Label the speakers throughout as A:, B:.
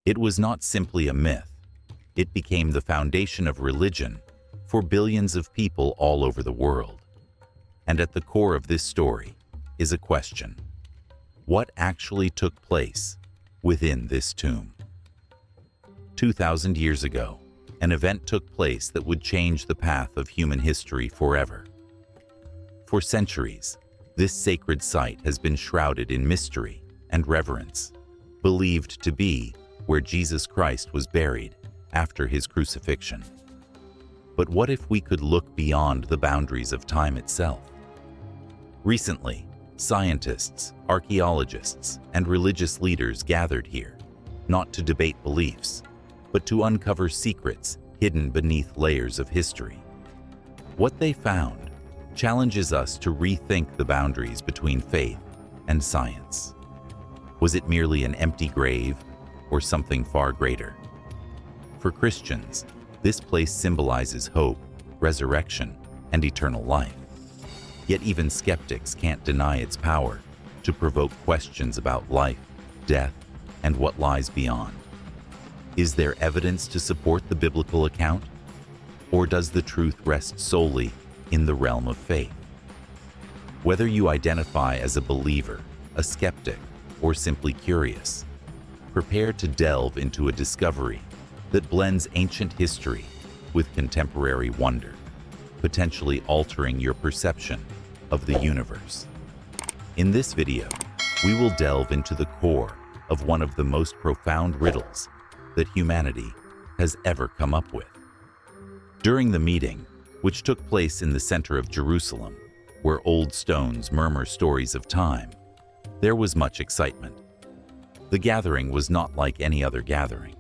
A: It was not simply a myth. It became the foundation of religion for billions of people all over the world. And at the core of this story is a question. What actually took place within this tomb? 2,000 years ago, an event took place that would change the path of human history forever. For centuries, this sacred site has been shrouded in mystery and reverence, believed to be where Jesus Christ was buried after his crucifixion. But what if we could look beyond the boundaries of time itself? Recently, scientists, archaeologists, and religious leaders gathered here, not to debate beliefs, but to uncover secrets hidden beneath layers of history. What they found challenges us to rethink the boundaries between faith and science. Was it merely an empty grave or something far greater? For Christians, this place symbolizes hope, resurrection, and eternal life. Yet even skeptics can't deny its power to provoke questions about life, death, and what lies beyond. Is there evidence to support the biblical account? Or does the truth rest solely in the realm of faith? Whether you identify as a believer, a skeptic, or simply curious, prepare to delve into a discovery that blends ancient history with contemporary wonder, potentially altering your perception of the universe. In this video, we will delve into the core of one of the most profound riddles that humanity has ever come up with. During the meeting, which took place in the center of Jerusalem, where old stones murmur stories of time, there was much excitement. The gathering was not like any other gathering.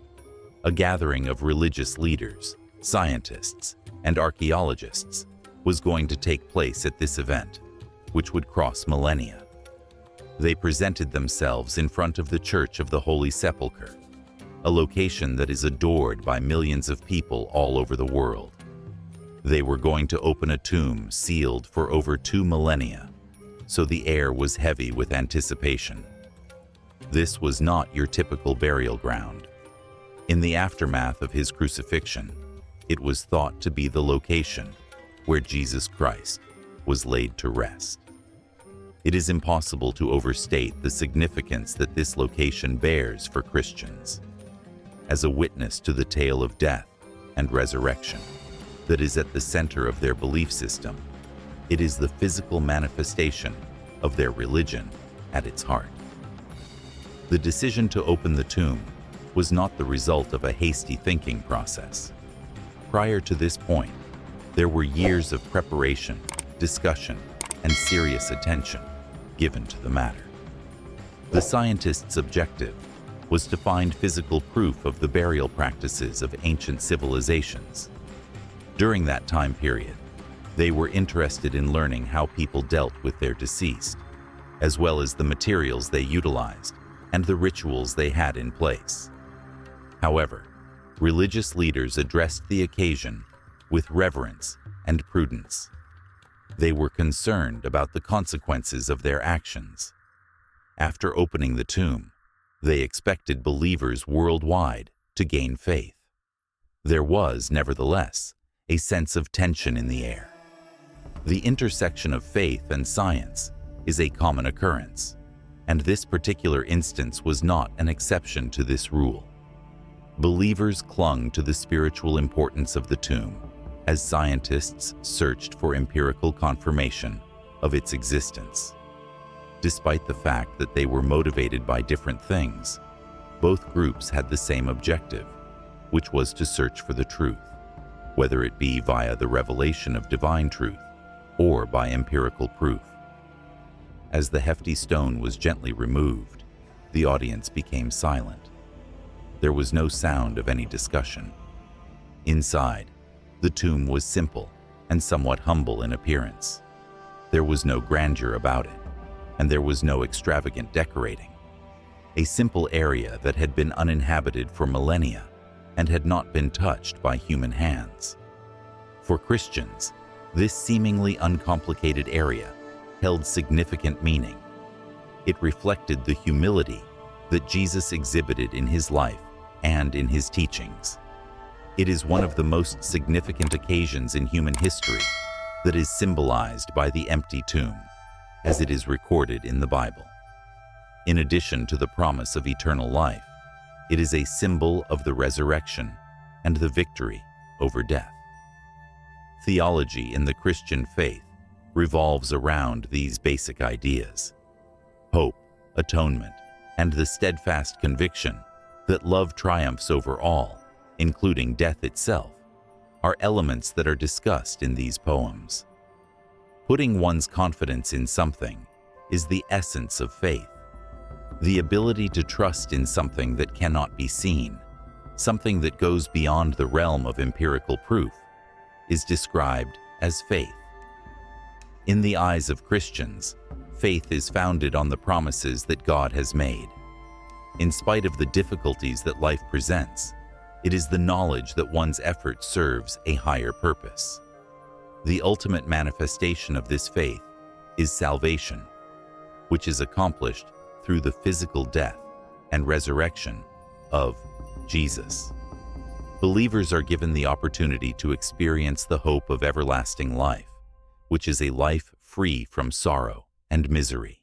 A: A gathering of religious leaders, scientists, and archaeologists was going to take place at this event, which would cross millennia. They presented themselves in front of the Church of the Holy Sepulchre, a location that is adored by millions of people all over the world. They were going to open a tomb sealed for over 2 millennia, so the air was heavy with anticipation. This was not your typical burial ground. In the aftermath of his crucifixion, it was thought to be the location where Jesus Christ was laid to rest. It is impossible to overstate the significance that this location bears for Christians. As a witness to the tale of death and resurrection that is at the center of their belief system, it is the physical manifestation of their religion at its heart. The decision to open the tomb was not the result of a hasty thinking process. Prior to this point, there were years of preparation, discussion, and serious attention given to the matter. The scientists' objective was to find physical proof of the burial practices of ancient civilizations. During that time period, they were interested in learning how people dealt with their deceased, as well as the materials they utilized and the rituals they had in place. However, religious leaders addressed the occasion with reverence and prudence. They were concerned about the consequences of their actions. After opening the tomb, they expected believers worldwide to gain faith. There was, nevertheless, a sense of tension in the air. The intersection of faith and science is a common occurrence, and this particular instance was not an exception to this rule. Believers clung to the spiritual importance of the tomb as scientists searched for empirical confirmation of its existence. Despite the fact that they were motivated by different things, both groups had the same objective, which was to search for the truth, whether it be via the revelation of divine truth or by empirical proof. As the hefty stone was gently removed, the audience became silent. There was no sound of any discussion. Inside, the tomb was simple and somewhat humble in appearance. There was no grandeur about it, and there was no extravagant decorating. A simple area that had been uninhabited for millennia and had not been touched by human hands. For Christians, this seemingly uncomplicated area held significant meaning. It reflected the humility that Jesus exhibited in his life and in his teachings. It is one of the most significant occasions in human history that is symbolized by the empty tomb, as it is recorded in the Bible. In addition to the promise of eternal life, it is a symbol of the resurrection and the victory over death. Theology in the Christian faith revolves around these basic ideas: hope, atonement, and the steadfast conviction that love triumphs over all, including death itself, are elements that are discussed in these poems. Putting one's confidence in something is the essence of faith. The ability to trust in something that cannot be seen, something that goes beyond the realm of empirical proof, is described as faith. In the eyes of Christians, faith is founded on the promises that God has made. In spite of the difficulties that life presents, it is the knowledge that one's effort serves a higher purpose. The ultimate manifestation of this faith is salvation, which is accomplished through the physical death and resurrection of Jesus. Believers are given the opportunity to experience the hope of everlasting life, which is a life free from sorrow and misery.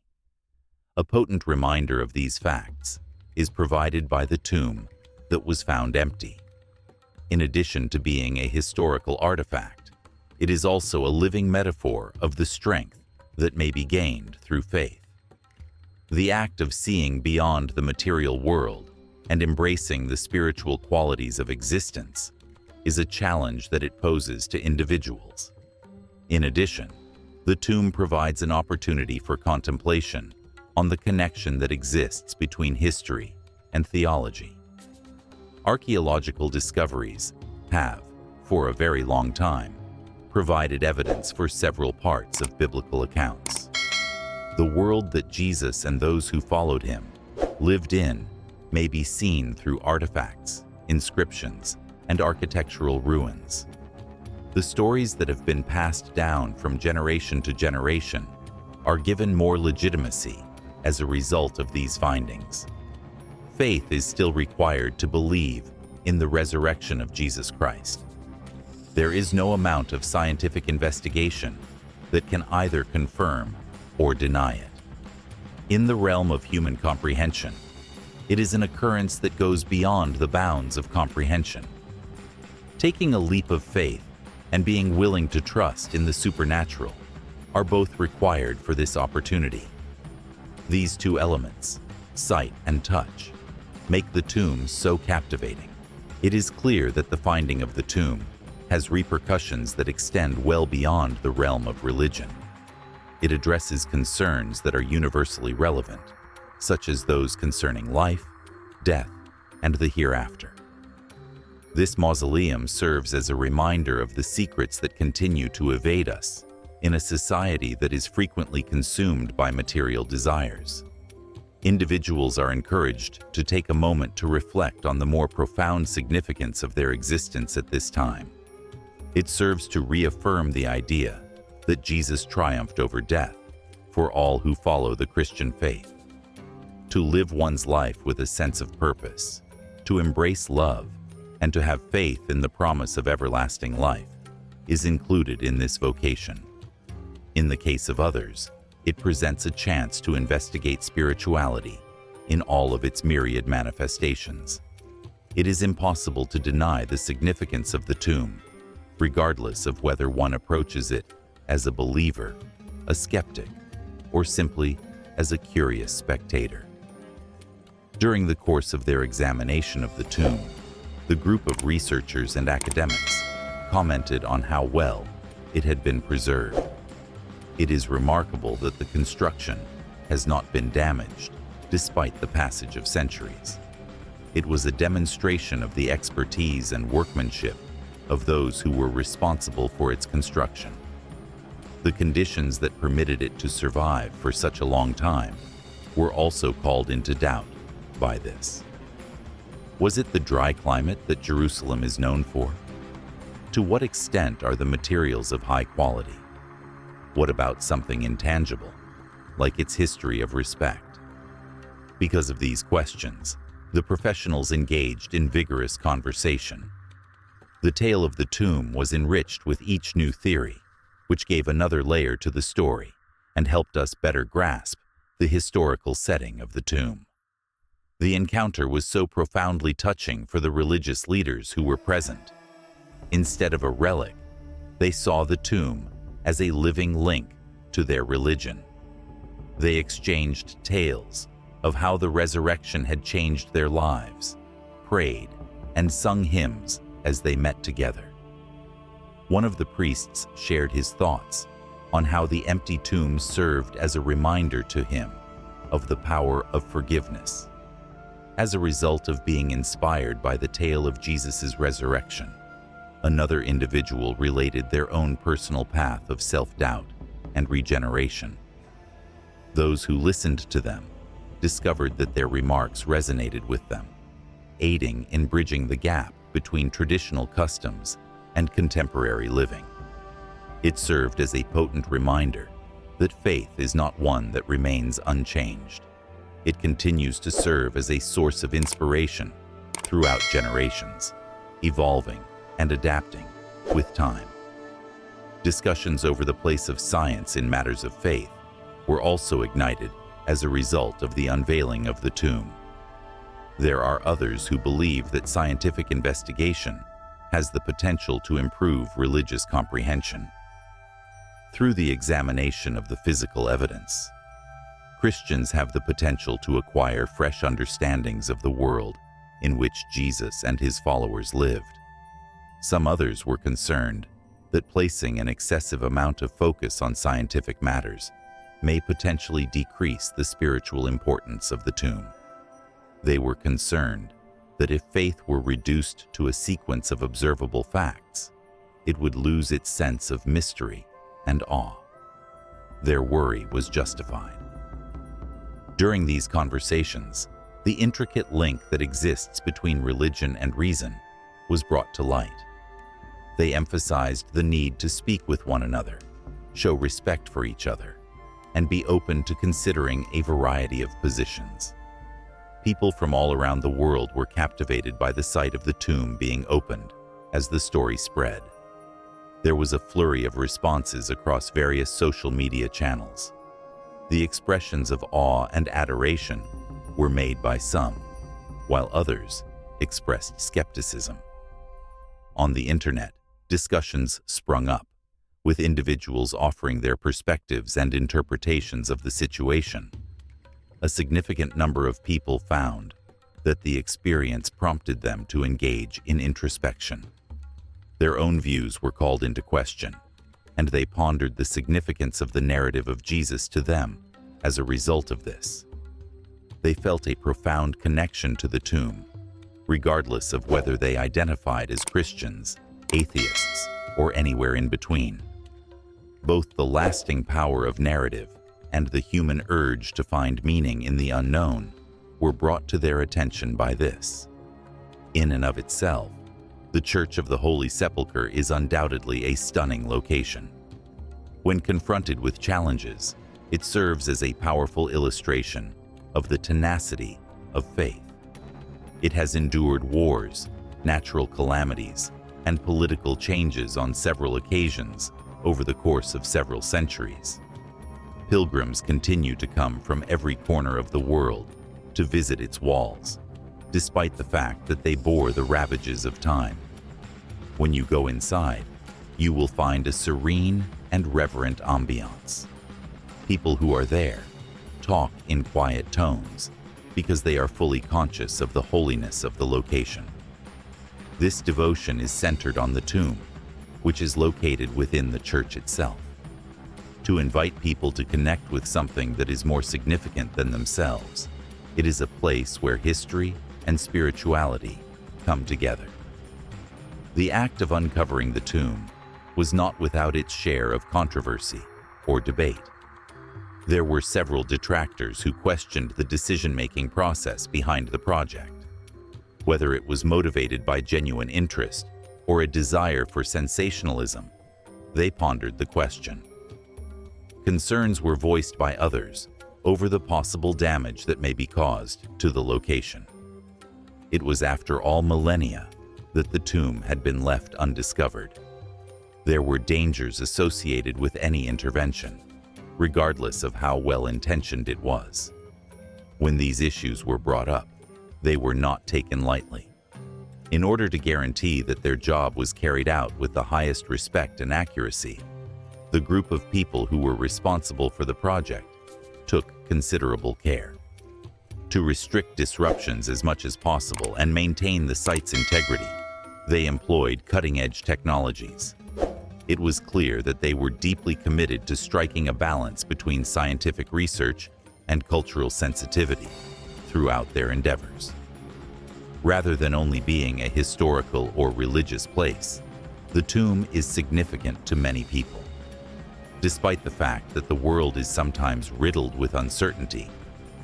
A: A potent reminder of these facts is provided by the tomb that was found empty. In addition to being a historical artifact, it is also a living metaphor of the strength that may be gained through faith. The act of seeing beyond the material world and embracing the spiritual qualities of existence is a challenge that it poses to individuals. In addition, the tomb provides an opportunity for contemplation on the connection that exists between history and theology. Archaeological discoveries have, for a very long time, provided evidence for several parts of biblical accounts. The world that Jesus and those who followed him lived in may be seen through artifacts, inscriptions, and architectural ruins. The stories that have been passed down from generation to generation are given more legitimacy as a result of these findings. Faith is still required to believe in the resurrection of Jesus Christ. There is no amount of scientific investigation that can either confirm or deny it. In the realm of human comprehension, it is an occurrence that goes beyond the bounds of comprehension. Taking a leap of faith and being willing to trust in the supernatural are both required for this opportunity. These two elements, sight and touch, make the tomb so captivating. It is clear that the finding of the tomb has repercussions that extend well beyond the realm of religion. It addresses concerns that are universally relevant, such as those concerning life, death, and the hereafter. This mausoleum serves as a reminder of the secrets that continue to evade us in a society that is frequently consumed by material desires. Individuals are encouraged to take a moment to reflect on the more profound significance of their existence at this time. It serves to reaffirm the idea that Jesus triumphed over death for all who follow the Christian faith. To live one's life with a sense of purpose, to embrace love, and to have faith in the promise of everlasting life is included in this vocation. In the case of others, it presents a chance to investigate spirituality in all of its myriad manifestations. It is impossible to deny the significance of the tomb, regardless of whether one approaches it as a believer, a skeptic, or simply as a curious spectator. During the course of their examination of the tomb, the group of researchers and academics commented on how well it had been preserved. It is remarkable that the construction has not been damaged despite the passage of centuries. It was a demonstration of the expertise and workmanship of those who were responsible for its construction. The conditions that permitted it to survive for such a long time were also called into doubt by this. Was it the dry climate that Jerusalem is known for? To what extent are the materials of high quality? What about something intangible, like its history of respect? Because of these questions, The professionals engaged in vigorous conversation. The tale of the tomb was enriched with each new theory, which gave another layer to the story and helped us better grasp the historical setting of the tomb. The encounter was so profoundly touching for the religious leaders who were present. Instead of a relic, they saw the tomb as a living link to their religion. They exchanged tales of how the resurrection had changed their lives, prayed, and sung hymns as they met together. One of the priests shared his thoughts on how the empty tomb served as a reminder to him of the power of forgiveness. As a result of being inspired by the tale of Jesus' resurrection, another individual related their own personal path of self-doubt and regeneration. Those who listened to them discovered that their remarks resonated with them, aiding in bridging the gap between traditional customs and contemporary living. It served as a potent reminder that faith is not one that remains unchanged. It continues to serve as a source of inspiration throughout generations, evolving and adapting with time. Discussions over the place of science in matters of faith were also ignited as a result of the unveiling of the tomb. There are others who believe that scientific investigation has the potential to improve religious comprehension. Through the examination of the physical evidence, Christians have the potential to acquire fresh understandings of the world in which Jesus and his followers lived. Some others were concerned that placing an excessive amount of focus on scientific matters may potentially decrease the spiritual importance of the tomb. They were concerned that if faith were reduced to a sequence of observable facts, it would lose its sense of mystery and awe. Their worry was justified. During these conversations, the intricate link that exists between religion and reason was brought to light. They emphasized the need to speak with one another, show respect for each other, and be open to considering a variety of positions. People from all around the world were captivated by the sight of the tomb being opened as the story spread. There was a flurry of responses across various social media channels. The expressions of awe and adoration were made by some, while others expressed skepticism. On the internet, discussions sprung up, with individuals offering their perspectives and interpretations of the situation. A significant number of people found that the experience prompted them to engage in introspection. Their own views were called into question, and they pondered the significance of the narrative of Jesus to them as a result of this. They felt a profound connection to the tomb, regardless of whether they identified as Christians, atheists, or anywhere in between. Both the lasting power of narrative and the human urge to find meaning in the unknown were brought to their attention by this. In and of itself, the Church of the Holy Sepulchre is undoubtedly a stunning location. When confronted with challenges, it serves as a powerful illustration of the tenacity of faith. It has endured wars, natural calamities, and political changes on several occasions over the course of several centuries. Pilgrims continue to come from every corner of the world to visit its walls, despite the fact that they bore the ravages of time. When you go inside, you will find a serene and reverent ambiance. People who are there talk in quiet tones because they are fully conscious of the holiness of the location. This devotion is centered on the tomb, which is located within the church itself. To invite people to connect with something that is more significant than themselves, it is a place where history and spirituality come together. The act of uncovering the tomb was not without its share of controversy or debate. There were several detractors who questioned the decision-making process behind the project. Whether it was motivated by genuine interest or a desire for sensationalism, they pondered the question. Concerns were voiced by others over the possible damage that may be caused to the location. It was after all millennia that the tomb had been left undiscovered. There were dangers associated with any intervention, regardless of how well-intentioned it was. When these issues were brought up, they were not taken lightly. In order to guarantee that their job was carried out with the highest respect and accuracy, the group of people who were responsible for the project took considerable care. To restrict disruptions as much as possible and maintain the site's integrity, they employed cutting-edge technologies. It was clear that they were deeply committed to striking a balance between scientific research and cultural sensitivity throughout their endeavors. Rather than only being a historical or religious place, the tomb is significant to many people. Despite the fact that the world is sometimes riddled with uncertainty,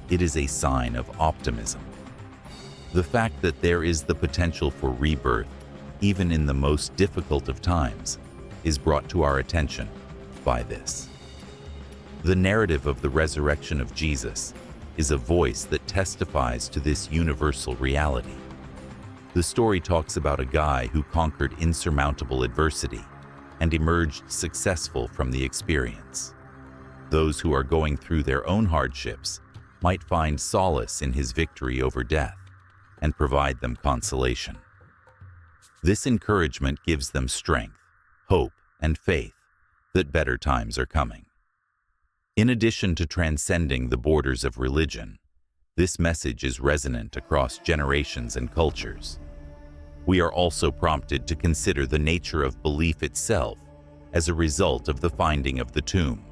A: it is a sign of optimism. The fact that there is the potential for rebirth, even in the most difficult of times, is brought to our attention by this. The narrative of the resurrection of Jesus is a voice that testifies to this universal reality. The story talks about a guy who conquered insurmountable adversity and emerged successful from the experience. Those who are going through their own hardships might find solace in his victory over death and provide them consolation. This encouragement gives them strength, hope, and faith that better times are coming. In addition to transcending the borders of religion, this message is resonant across generations and cultures. We are also prompted to consider the nature of belief itself as a result of the finding of the tomb.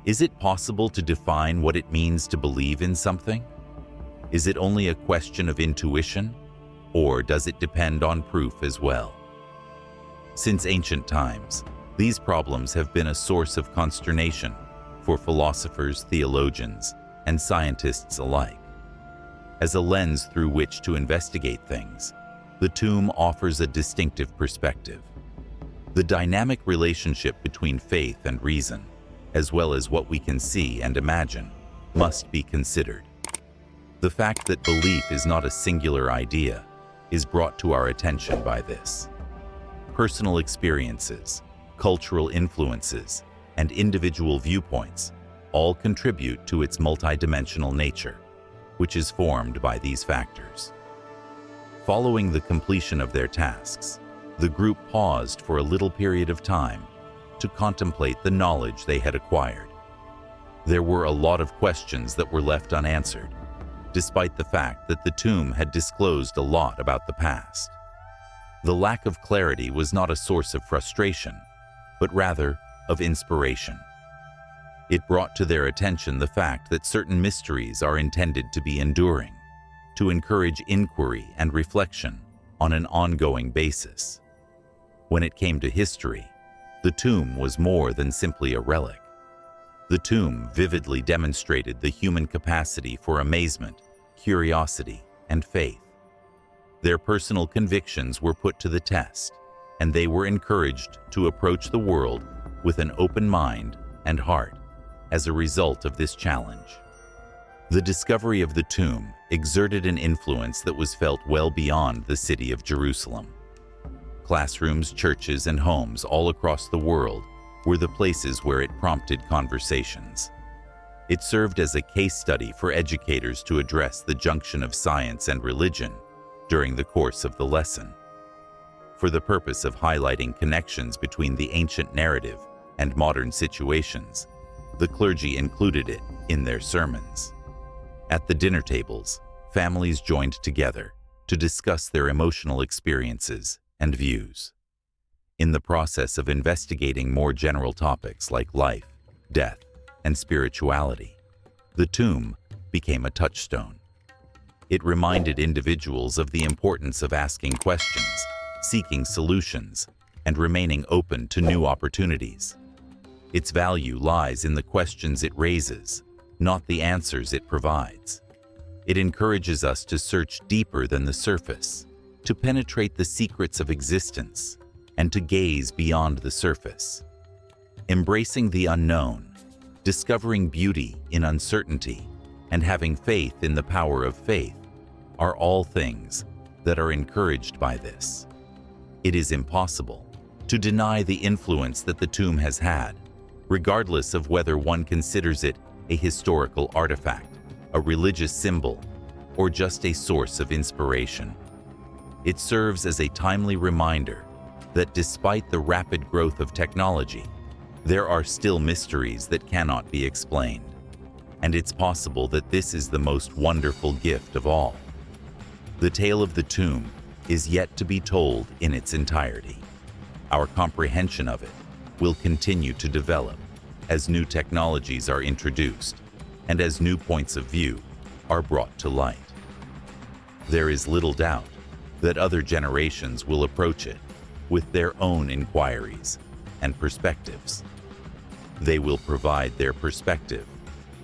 A: Is it possible to define what it means to believe in something? Is it only a question of intuition, or does it depend on proof as well? Since ancient times, these problems have been a source of consternation for philosophers, theologians, and scientists alike. As a lens through which to investigate things, the tomb offers a distinctive perspective. The dynamic relationship between faith and reason, as well as what we can see and imagine, must be considered. The fact that belief is not a singular idea is brought to our attention by this. Personal experiences, cultural influences, and individual viewpoints all contribute to its multidimensional nature, which is formed by these factors. Following the completion of their tasks, the group paused for a little period of time to contemplate the knowledge they had acquired. There were a lot of questions that were left unanswered, despite the fact that the tomb had disclosed a lot about the past. The lack of clarity was not a source of frustration, but rather of inspiration. It brought to their attention the fact that certain mysteries are intended to be enduring, to encourage inquiry and reflection on an ongoing basis. When it came to history, the tomb was more than simply a relic. The tomb vividly demonstrated the human capacity for amazement, curiosity, and faith. Their personal convictions were put to the test, and they were encouraged to approach the world with an open mind and heart as a result of this challenge. The discovery of the tomb exerted an influence that was felt well beyond the city of Jerusalem. Classrooms, churches, and homes all across the world were the places where it prompted conversations. It served as a case study for educators to address the junction of science and religion during the course of the lesson. For the purpose of highlighting connections between the ancient narrative and modern situations, the clergy included it in their sermons. At the dinner tables, families joined together to discuss their emotional experiences and views. In the process of investigating more general topics like life, death, and spirituality, the tomb became a touchstone. It reminded individuals of the importance of asking questions, seeking solutions, and remaining open to new opportunities. Its value lies in the questions it raises, not the answers it provides. It encourages us to search deeper than the surface, to penetrate the secrets of existence, and to gaze beyond the surface. Embracing the unknown, discovering beauty in uncertainty, and having faith in the power of faith are all things that are encouraged by this. It is impossible to deny the influence that the tomb has had, regardless of whether one considers it a historical artifact, a religious symbol, or just a source of inspiration. It serves as a timely reminder that despite the rapid growth of technology, there are still mysteries that cannot be explained. And it's possible that this is the most wonderful gift of all. The tale of the tomb is yet to be told in its entirety. Our comprehension of it will continue to develop as new technologies are introduced and as new points of view are brought to light. There is little doubt that other generations will approach it with their own inquiries and perspectives. They will provide their perspective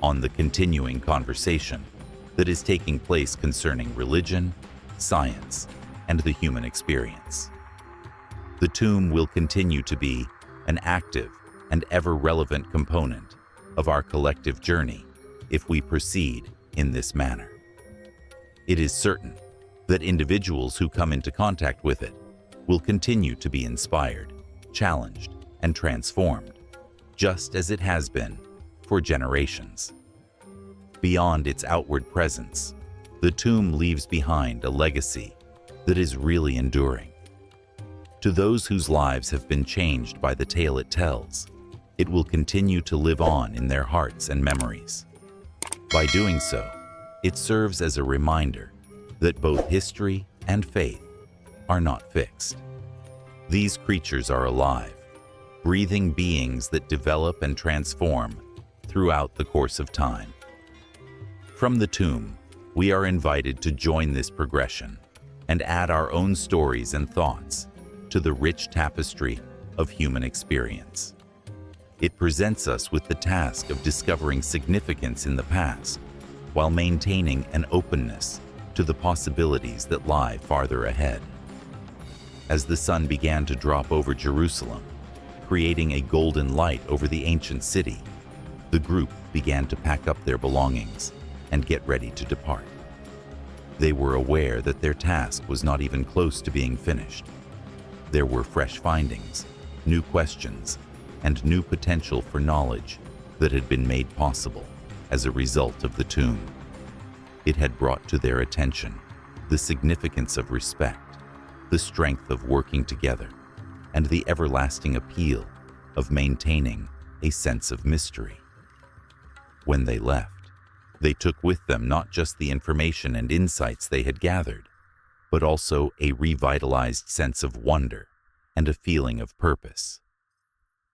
A: on the continuing conversation that is taking place concerning religion, science, and the human experience. The tomb will continue to be an active and ever-relevant component of our collective journey if we proceed in this manner. It is certain that individuals who come into contact with it will continue to be inspired, challenged, and transformed, just as it has been for generations. Beyond its outward presence, the tomb leaves behind a legacy that is really enduring. To those whose lives have been changed by the tale it tells, it will continue to live on in their hearts and memories. By doing so, it serves as a reminder that both history and faith are not fixed. These creatures are alive, breathing beings that develop and transform throughout the course of time. From the tomb, we are invited to join this progression and add our own stories and thoughts to the rich tapestry of human experience. It presents us with the task of discovering significance in the past while maintaining an openness to the possibilities that lie farther ahead. As the sun began to drop over Jerusalem, creating a golden light over the ancient city, the group began to pack up their belongings and get ready to depart. They were aware that their task was not even close to being finished. There were fresh findings, new questions, and new potential for knowledge that had been made possible as a result of the tomb. It had brought to their attention the significance of respect, the strength of working together, and the everlasting appeal of maintaining a sense of mystery. When they left, they took with them not just the information and insights they had gathered, but also a revitalized sense of wonder and a feeling of purpose.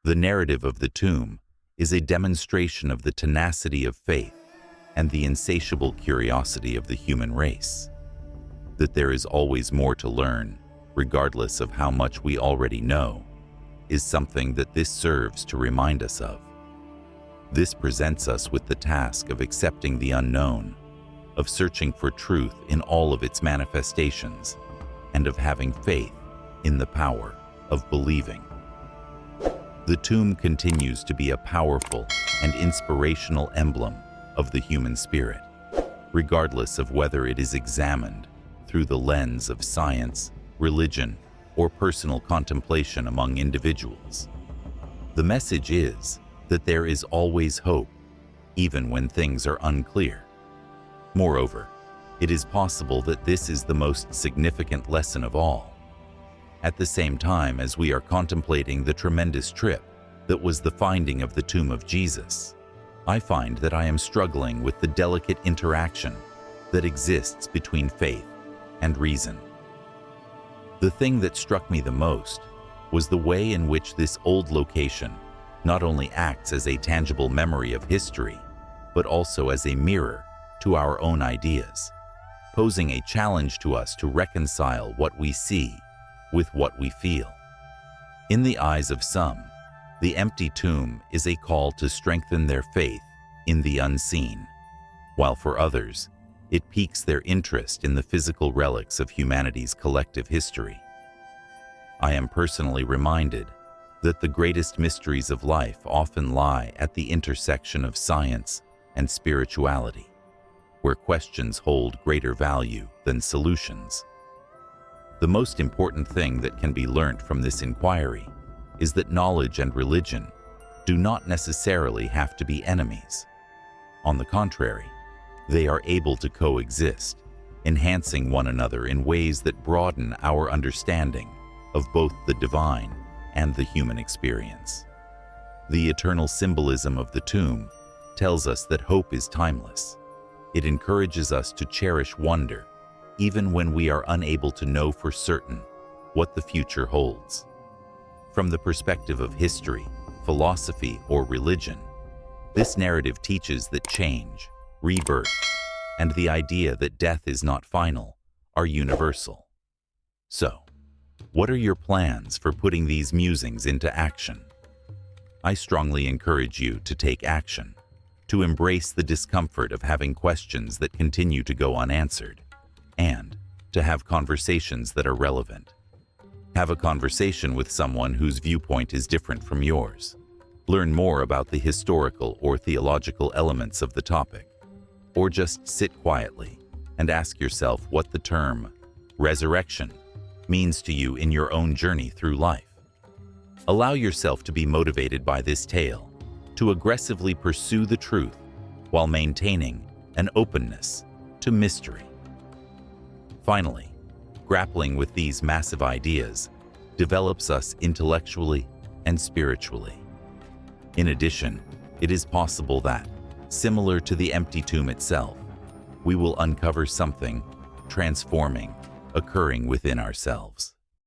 A: The narrative of the tomb is a demonstration of the tenacity of faith and the insatiable curiosity of the human race. That there is always more to learn, regardless of how much we already know, is something that this serves to remind us of. This presents us with the task of accepting the unknown, of searching for truth in all of its manifestations, and of having faith in the power of believing. The tomb continues to be a powerful and inspirational emblem of the human spirit, regardless of whether it is examined through the lens of science, religion, or personal contemplation among individuals. The message is that there is always hope, even when things are unclear. Moreover, it is possible that this is the most significant lesson of all. At the same time as we are contemplating the tremendous trip that was the finding of the tomb of Jesus, I find that I am struggling with the delicate interaction that exists between faith and reason. The thing that struck me the most was the way in which this old location not only acts as a tangible memory of history, but also as a mirror to our own ideas, posing a challenge to us to reconcile what we see with what we feel. In the eyes of some, the empty tomb is a call to strengthen their faith in the unseen, while for others, it piques their interest in the physical relics of humanity's collective history. I am personally reminded that the greatest mysteries of life often lie at the intersection of science and spirituality, where questions hold greater value than solutions. The most important thing that can be learnt from this inquiry is that knowledge and religion do not necessarily have to be enemies. On the contrary, they are able to coexist, enhancing one another in ways that broaden our understanding of both the divine and the human experience. The eternal symbolism of the tomb tells us that hope is timeless. It encourages us to cherish wonder, even when we are unable to know for certain what the future holds. From the perspective of history, philosophy, or religion, this narrative teaches that change, rebirth, and the idea that death is not final are universal. So, what are your plans for putting these musings into action? I strongly encourage you to take action, to embrace the discomfort of having questions that continue to go unanswered, and to have conversations that are relevant. Have a conversation with someone whose viewpoint is different from yours. Learn more about the historical or theological elements of the topic, or just sit quietly and ask yourself what the term resurrection means to you in your own journey through life. Allow yourself to be motivated by this tale, to aggressively pursue the truth while maintaining an openness to mystery. Finally, grappling with these massive ideas develops us intellectually and spiritually. In addition, it is possible that, similar to the empty tomb itself, we will uncover something transforming occurring within ourselves.